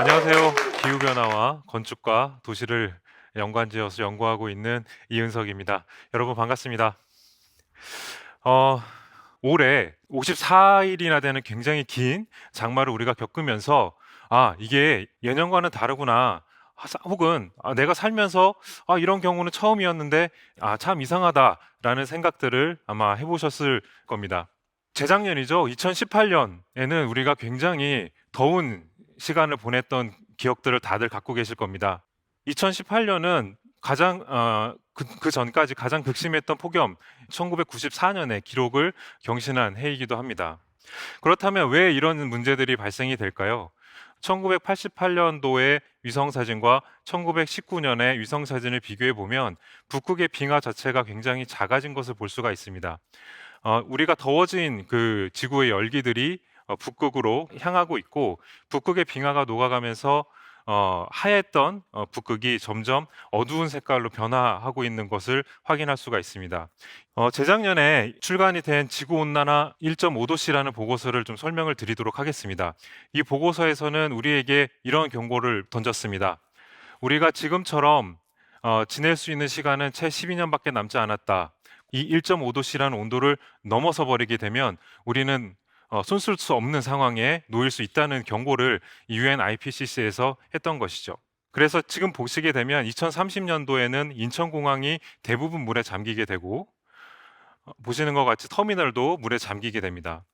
안녕하세요. 기후변화와 건축과 도시를 연관지어서 연구하고 있는 이은석입니다. 여러분 반갑습니다. 어, 올해 54일이나 되는 굉장히 긴 장마를 우리가 겪으면서 이게 예년과는 다르구나. 혹은 내가 살면서 이런 경우는 처음이었는데 참 이상하다라는 생각들을 아마 해보셨을 겁니다. 재작년이죠. 2018년에는 우리가 굉장히 더운 시간을 보냈던 기억들을 다들 갖고 계실 겁니다. 2018년은 가장 그 전까지 가장 극심했던 폭염 1994년에 기록을 경신한 해이기도 합니다. 그렇다면 왜 이런 문제들이 발생이 될까요? 1988년도의 위성사진과 1919년의 위성사진을 비교해 보면 북극의 빙하 자체가 굉장히 작아진 것을 볼 수가 있습니다. 우리가 더워진 그 지구의 열기들이 북극으로 향하고 있고 북극의 빙하가 녹아가면서 하였던 북극이 점점 어두운 색깔로 변화하고 있는 것을 확인할 수가 있습니다. 재작년에 출간이 된 지구온난화 1.5도씨라는 보고서를 좀 설명을 드리도록 하겠습니다. 이 보고서에서는 우리에게 이런 경고를 던졌습니다. 우리가 지금처럼 지낼 수 있는 시간은 채 12년밖에 남지 않았다. 이 1.5도씨라는 온도를 넘어서 버리게 되면 우리는 손쓸 수 없는 상황에 놓일 수 있다는 경고를 UN IPCC에서 했던 것이죠. 그래서 지금 보시게 되면 2030년도에는 인천공항이 대부분 물에 잠기게 되고 보시는 것 같이 터미널도 물에 잠기게 됩니다.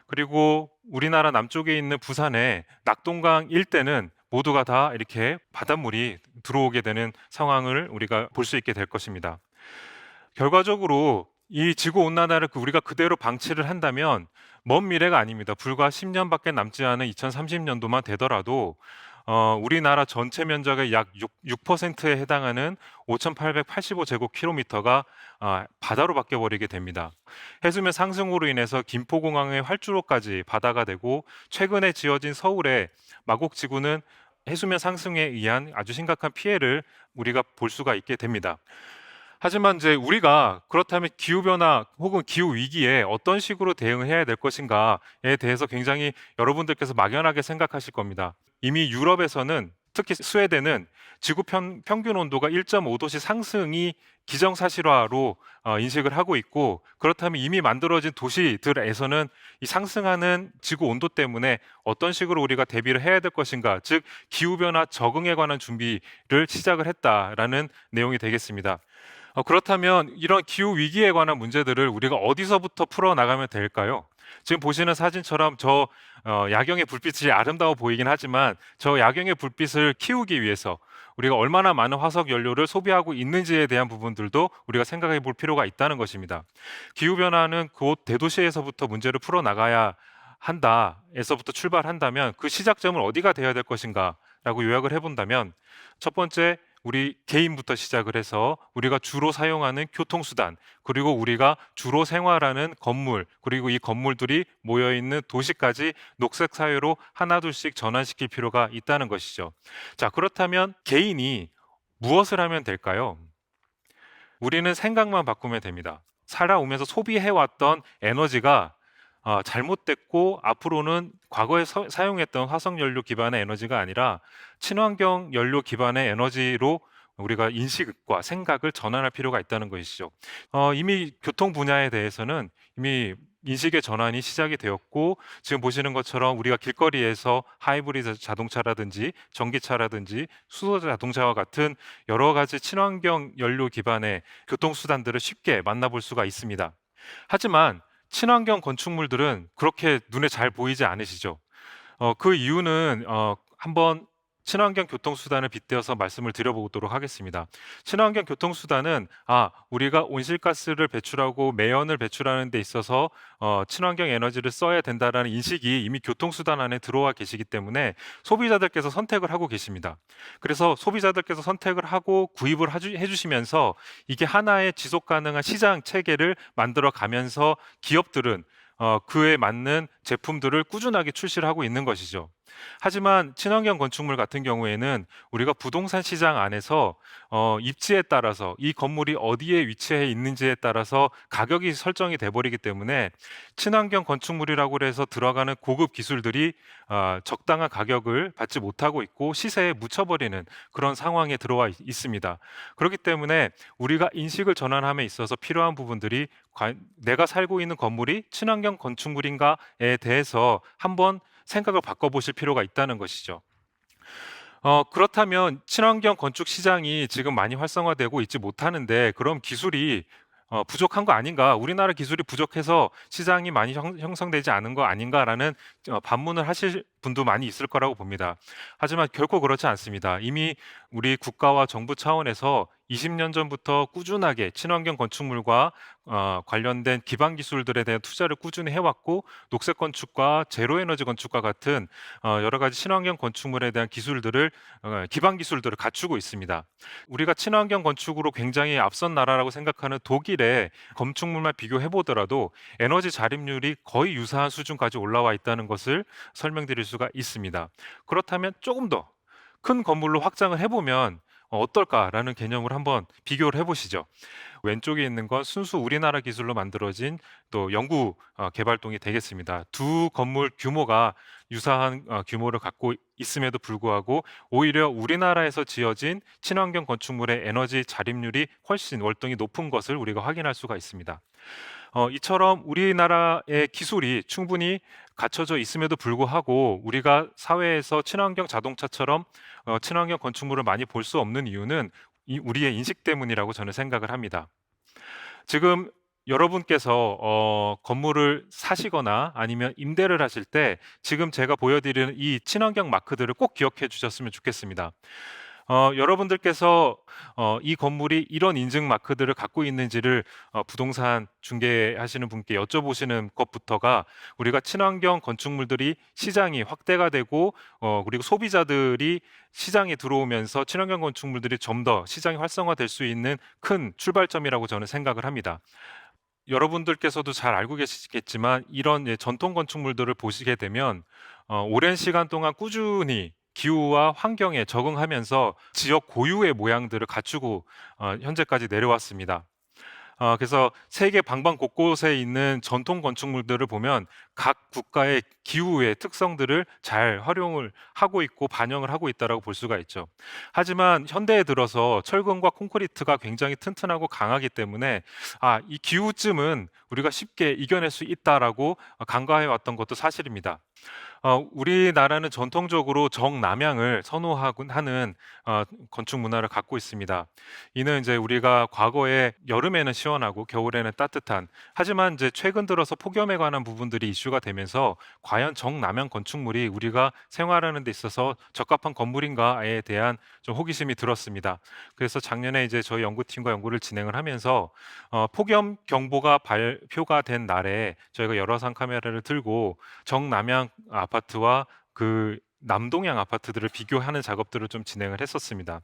그리고 우리나라 남쪽에 있는 부산의 낙동강 일대는 모두가 다 이렇게 바닷물이 들어오게 되는 상황을 우리가 볼 수 있게 될 것입니다. 결과적으로 이 지구 온난화를 우리가 그대로 방치를 한다면 먼 미래가 아닙니다. 불과 10년밖에 남지 않은 2030년도만 되더라도 우리나라 전체 면적의 약 6%에 해당하는 5,885제곱킬로미터가 바다로 바뀌어 버리게 됩니다. 해수면 상승으로 인해서 김포공항의 활주로까지 바다가 되고 최근에 지어진 서울의 마곡지구는 해수면 상승에 의한 아주 심각한 피해를 우리가 볼 수가 있게 됩니다. 하지만 이제 우리가 그렇다면 기후변화 혹은 기후위기에 어떤 식으로 대응해야 될 것인가에 대해서 굉장히 여러분들께서 막연하게 생각하실 겁니다. 이미 유럽에서는 특히 스웨덴은 지구 평균 온도가 1.5도씩 상승이 기정사실화로 인식을 하고 있고 그렇다면 이미 만들어진 도시들에서는 이 상승하는 지구 온도 때문에 어떤 식으로 우리가 대비를 해야 될 것인가 즉 기후변화 적응에 관한 준비를 시작을 했다라는 내용이 되겠습니다. 그렇다면 이런 기후 위기에 관한 문제들을 우리가 어디서부터 풀어 나가면 될까요? 지금 보시는 사진처럼 저 야경의 불빛이 아름다워 보이긴 하지만 저 야경의 불빛을 키우기 위해서 우리가 얼마나 많은 화석 연료를 소비하고 있는지에 대한 부분들도 우리가 생각해 볼 필요가 있다는 것입니다. 기후 변화는 곧 대도시에서부터 문제를 풀어 나가야 한다에서부터 출발한다면 그 시작점은 어디가 되어야 될 것인가라고 요약을 해본다면 첫 번째 우리 개인부터 시작을 해서 우리가 주로 사용하는 교통수단 그리고 우리가 주로 생활하는 건물 그리고 이 건물들이 모여있는 도시까지 녹색 사회로 하나둘씩 전환시킬 필요가 있다는 것이죠. 자, 그렇다면 개인이 무엇을 하면 될까요? 우리는 생각만 바꾸면 됩니다. 살아오면서 소비해왔던 에너지가 잘못됐고 앞으로는 과거에 사용했던 화석연료 기반의 에너지가 아니라 친환경 연료 기반의 에너지로 우리가 인식과 생각을 전환할 필요가 있다는 것이죠. 이미 교통 분야에 대해서는 이미 인식의 전환이 시작이 되었고 지금 보시는 것처럼 우리가 길거리에서 하이브리드 자동차라든지 전기차라든지 수소 자동차와 같은 여러 가지 친환경 연료 기반의 교통수단들을 쉽게 만나볼 수가 있습니다. 하지만 친환경 건축물들은 그렇게 눈에 잘 보이지 않으시죠? 그 이유는 한번 친환경 교통수단을 빗대어서 말씀을 드려보도록 하겠습니다. 친환경 교통수단은 우리가 온실가스를 배출하고 매연을 배출하는 데 있어서 친환경 에너지를 써야 된다라는 인식이 이미 교통수단 안에 들어와 계시기 때문에 소비자들께서 선택을 하고 계십니다. 그래서 소비자들께서 선택을 하고 구입을 해주시면서 이게 하나의 지속 가능한 시장 체계를 만들어 가면서 기업들은 그에 맞는 제품들을 꾸준하게 출시를 하고 있는 것이죠. 하지만 친환경 건축물 같은 경우에는 우리가 부동산 시장 안에서 입지에 따라서 이 건물이 어디에 위치해 있는지에 따라서 가격이 설정이 돼 버리기 때문에 친환경 건축물이라고 해서 들어가는 고급 기술들이 적당한 가격을 받지 못하고 있고 시세에 묻혀버리는 그런 상황에 들어와 있습니다. 그렇기 때문에 우리가 인식을 전환함에 있어서 필요한 부분들이 내가 살고 있는 건물이 친환경 건축물인가에 대해서 한번 생각을 바꿔보실 필요가 있다는 것이죠. 그렇다면 친환경 건축 시장이 지금 많이 활성화되고 있지 못하는데 그럼 기술이 부족한 거 아닌가? 우리나라 기술이 부족해서 시장이 많이 형성되지 않은 거 아닌가라는 반문을 하실 분도 많이 있을 거라고 봅니다. 하지만 결코 그렇지 않습니다. 이미 우리 국가와 정부 차원에서 20년 전부터 꾸준하게 친환경 건축물과 관련된 기반 기술들에 대한 투자를 꾸준히 해왔고 녹색 건축과 제로 에너지 건축과 같은 여러 가지 친환경 건축물에 대한 기술들을 기반 기술들을 갖추고 있습니다. 우리가 친환경 건축으로 굉장히 앞선 나라라고 생각하는 독일의 건축물만 비교해 보더라도 에너지 자립률이 거의 유사한 수준까지 올라와 있다는 것을 설명드릴 수가 있습니다. 그렇다면 조금 더 큰 건물로 확장을 해보면 어떨까라는 개념을 한번 비교를 해보시죠. 왼쪽에 있는 건 순수 우리나라 기술로 만들어진 또 연구 개발동이 되겠습니다. 두 건물 규모가 유사한 규모를 갖고 있음에도 불구하고 오히려 우리나라에서 지어진 친환경 건축물의 에너지 자립률이 훨씬 월등히 높은 것을 우리가 확인할 수가 있습니다. 이처럼 우리나라의 기술이 충분히 갖춰져 있음에도 불구하고 우리가 사회에서 친환경 자동차처럼 친환경 건축물을 많이 볼 수 없는 이유는 우리의 인식 때문이라고 저는 생각을 합니다. 지금 여러분께서 건물을 사시거나 아니면 임대를 하실 때 지금 제가 보여드리는 이 친환경 마크들을 꼭 기억해 주셨으면 좋겠습니다. 여러분들께서 이 건물이 이런 인증 마크들을 갖고 있는지를 부동산 중개하시는 분께 여쭤보시는 것부터가 우리가 친환경 건축물들이 시장이 확대가 되고 그리고 소비자들이 시장에 들어오면서 친환경 건축물들이 좀 더 시장이 활성화될 수 있는 큰 출발점이라고 저는 생각을 합니다. 여러분들께서도 잘 알고 계시겠지만 이런 전통 건축물들을 보시게 되면 오랜 시간 동안 꾸준히 기후와 환경에 적응하면서 지역 고유의 모양들을 갖추고 현재까지 내려왔습니다. 그래서 세계 방방 곳곳에 있는 전통 건축물들을 보면 각 국가의 기후의 특성들을 잘 활용을 하고 있고 반영을 하고 있다고 볼 수가 있죠. 하지만 현대에 들어서 철근과 콘크리트가 굉장히 튼튼하고 강하기 때문에 이 기후쯤은 우리가 쉽게 이겨낼 수 있다라고 간과해 왔던 것도 사실입니다. 우리나라는 전통적으로 정남향을 선호하곤 하는 건축 문화를 갖고 있습니다. 이는 이제 우리가 과거에 여름에는 시원하고 겨울에는 따뜻한, 하지만 이제 최근 들어서 폭염에 관한 부분들이 이슈가 되면서 과연 정남향 건축물이 우리가 생활하는 데 있어서 적합한 건물인가에 대한 좀 호기심이 들었습니다. 그래서 작년에 이제 저희 연구팀과 연구를 진행을 하면서 폭염 경보가 발표가 된 날에 저희가 열화상 카메라를 들고 정남향 아파트와 그 남동향 아파트들을 비교하는 작업들을 좀 진행을 했었습니다.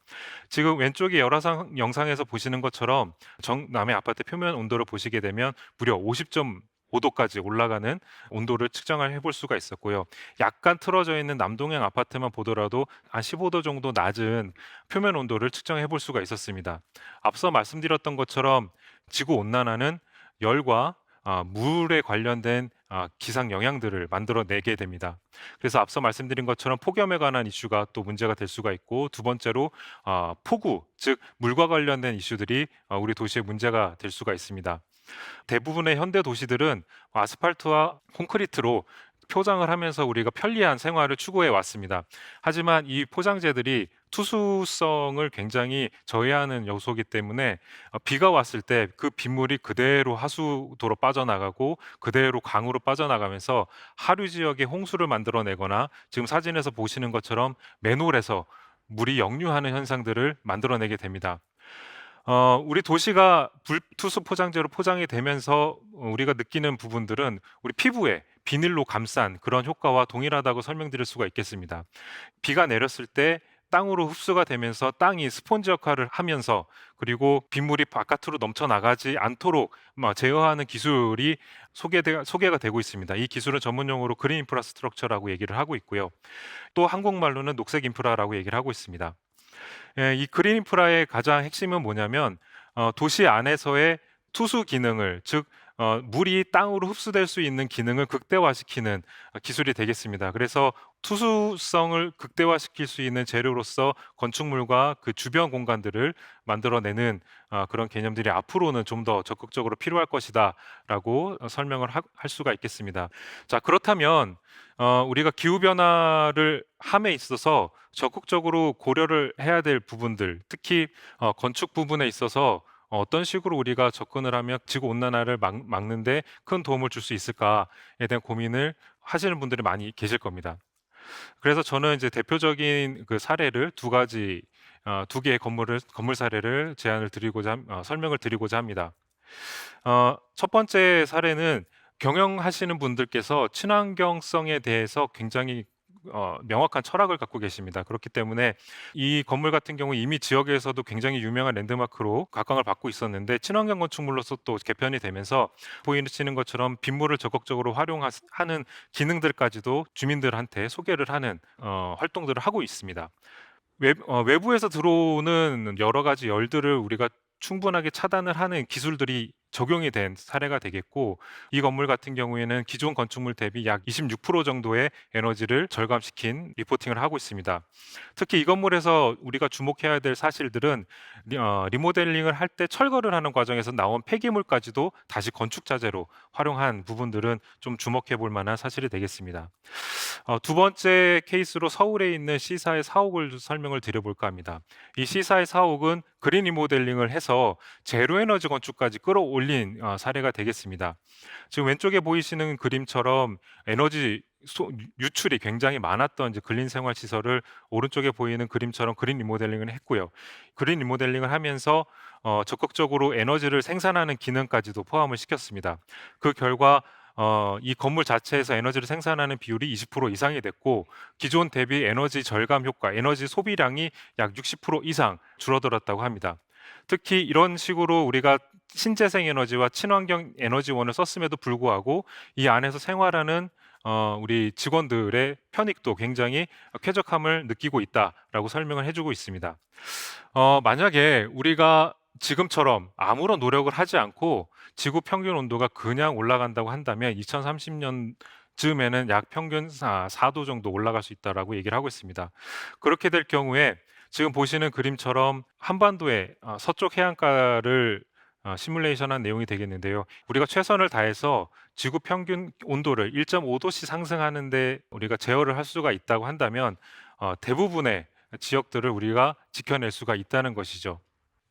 지금 왼쪽에 열화상 영상에서 보시는 것처럼 정남의 아파트 표면 온도를 보시게 되면 무려 50.5도까지 올라가는 온도를 측정을 해볼 수가 있었고요. 약간 틀어져 있는 남동향 아파트만 보더라도 한 15도 정도 낮은 표면 온도를 측정해 볼 수가 있었습니다. 앞서 말씀드렸던 것처럼 지구 온난화는 열과 물에 관련된 기상 영향들을 만들어내게 됩니다. 그래서 앞서 말씀드린 것처럼 폭염에 관한 이슈가 또 문제가 될 수가 있고, 두 번째로 폭우, 즉 물과 관련된 이슈들이 우리 도시의 문제가 될 수가 있습니다. 대부분의 현대 도시들은 아스팔트와 콘크리트로 포장을 하면서 우리가 편리한 생활을 추구해 왔습니다. 하지만 이 포장재들이 투수성을 굉장히 저해하는 요소이기 때문에 비가 왔을 때 그 빗물이 그대로 하수도로 빠져나가고 그대로 강으로 빠져나가면서 하류 지역에 홍수를 만들어내거나 지금 사진에서 보시는 것처럼 맨홀에서 물이 역류하는 현상들을 만들어내게 됩니다. 우리 도시가 불투수 포장재로 포장이 되면서 우리가 느끼는 부분들은 우리 피부에 비닐로 감싼 그런 효과와 동일하다고 설명드릴 수가 있겠습니다. 비가 내렸을 때 땅으로 흡수가 되면서 땅이 스폰지 역할을 하면서, 그리고 빗물이 바깥으로 넘쳐 나가지 않도록 제어하는 기술이 소개가 되고 있습니다. 이 기술은 전문 용어로 그린 인프라스트럭처라고 얘기를 하고 있고요. 또 한국말로는 녹색 인프라라고 얘기를 하고 있습니다. 이 그린 인프라의 가장 핵심은 뭐냐면, 도시 안에서의 투수 기능을, 즉 물이 땅으로 흡수될 수 있는 기능을 극대화시키는 기술이 되겠습니다. 그래서 투수성을 극대화시킬 수 있는 재료로서 건축물과 그 주변 공간들을 만들어내는 그런 개념들이 앞으로는 좀 더 적극적으로 필요할 것이다라고 설명을 할 수가 있겠습니다. 자, 그렇다면 우리가 기후 변화를 함에 있어서 적극적으로 고려를 해야 될 부분들, 특히 건축 부분에 있어서 어떤 식으로 우리가 접근을 하면 지구 온난화를 막는데 큰 도움을 줄 수 있을까에 대한 고민을 하시는 분들이 많이 계실 겁니다. 그래서 저는 이제 대표적인 그 사례를 두 개의 건물 사례를 설명을 드리고자 합니다. 첫 번째 사례는 경영하시는 분들께서 친환경성에 대해서 굉장히 명확한 철학을 갖고 계십니다. 그렇기 때문에 이 건물 같은 경우 이미 지역에서도 굉장히 유명한 랜드마크로 각광을 받고 있었는데, 친환경 건축물로서 또 개편이 되면서 보이시는 것처럼 빗물을 적극적으로 활용하는 기능들까지도 주민들한테 소개를 하는 활동들을 하고 있습니다. 외부에서 들어오는 여러 가지 열들을 우리가 충분하게 차단을 하는 기술들이 적용이 된 사례가 되겠고, 이 건물 같은 경우에는 기존 건축물 대비 약 26% 정도의 에너지를 절감시킨 리포팅을 하고 있습니다. 특히 이 건물에서 우리가 주목해야 될 사실들은 리모델링을 할 때 철거를 하는 과정에서 나온 폐기물까지도 다시 건축 자재로 활용한 부분들은 좀 주목해 볼 만한 사실이 되겠습니다. 두 번째 케이스로 서울에 있는 C사의 사옥을 설명을 드려볼까 합니다. 이 C사의 사옥은 그린 리모델링을 해서 제로 에너지 건축까지 끌어올린 사례가 되겠습니다. 지금 왼쪽에 보이시는 그림처럼 에너지 유출이 굉장히 많았던 이제 근린 생활 시설을 오른쪽에 보이는 그림처럼 그린 리모델링을 했고요. 그린 리모델링을 하면서 적극적으로 에너지를 생산하는 기능까지도 포함을 시켰습니다. 그 결과 이 건물 자체에서 에너지를 생산하는 비율이 20% 이상이 됐고, 기존 대비 에너지 절감 효과, 에너지 소비량이 약 60% 이상 줄어들었다고 합니다. 특히 이런 식으로 우리가 신재생 에너지와 친환경 에너지원을 썼음에도 불구하고 이 안에서 생활하는 우리 직원들의 편익도 굉장히 쾌적함을 느끼고 있다라고 설명을 해주고 있습니다. 만약에 우리가 지금처럼 아무런 노력을 하지 않고 지구 평균 온도가 그냥 올라간다고 한다면 2030년 즈음에는 약 평균 4도 정도 올라갈 수 있다라고 얘기를 하고 있습니다. 그렇게 될 경우에 지금 보시는 그림처럼 한반도의 서쪽 해안가를 시뮬레이션한 내용이 되겠는데요. 우리가 최선을 다해서 지구 평균 온도를 1.5도씩 상승하는데 우리가 제어를 할 수가 있다고 한다면 대부분의 지역들을 우리가 지켜낼 수가 있다는 것이죠.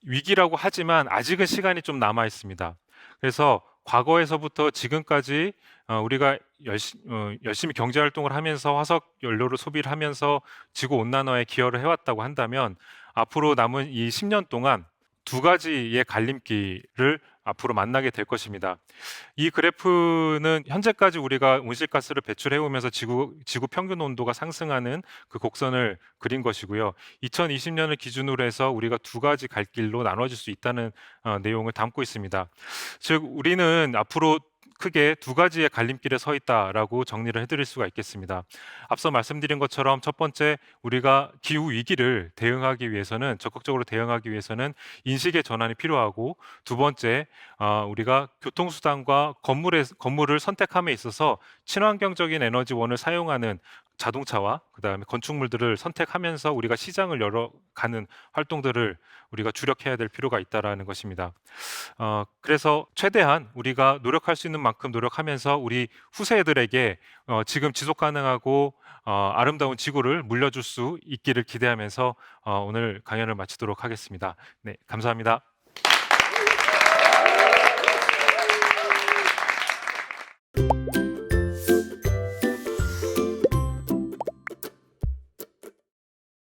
위기라고 하지만 아직은 시간이 좀 남아 있습니다. 그래서 과거에서부터 지금까지 우리가 열심히 경제 활동을 하면서 화석 연료를 소비를 하면서 지구 온난화에 기여를 해왔다고 한다면, 앞으로 남은 이 10년 동안 두 가지의 갈림길을 앞으로 만나게 될 것입니다. 이 그래프는 현재까지 우리가 온실가스를 배출해 오면서 지구 평균 온도가 상승하는 그 곡선을 그린 것이고요. 2020년을 기준으로 해서 우리가 두 가지 갈 길로 나눠질 수 있다는 내용을 담고 있습니다. 즉 우리는 앞으로 크게 두 가지의 갈림길에 서 있다라고 정리를 해드릴 수가 있겠습니다. 앞서 말씀드린 것처럼 첫 번째, 우리가 기후 위기를 적극적으로 대응하기 위해서는 인식의 전환이 필요하고, 두 번째, 우리가 교통수단과 건물을 선택함에 있어서 친환경적인 에너지원을 사용하는 자동차와 그다음에 건축물들을 선택하면서 우리가 시장을 열어가는 활동들을 우리가 주력해야 될 필요가 있다라는 것입니다. 그래서 최대한 우리가 노력할 수 있는 만큼 노력하면서 우리 후세들에게 지금 지속 가능하고 아름다운 지구를 물려줄 수 있기를 기대하면서 오늘 강연을 마치도록 하겠습니다. 네, 감사합니다.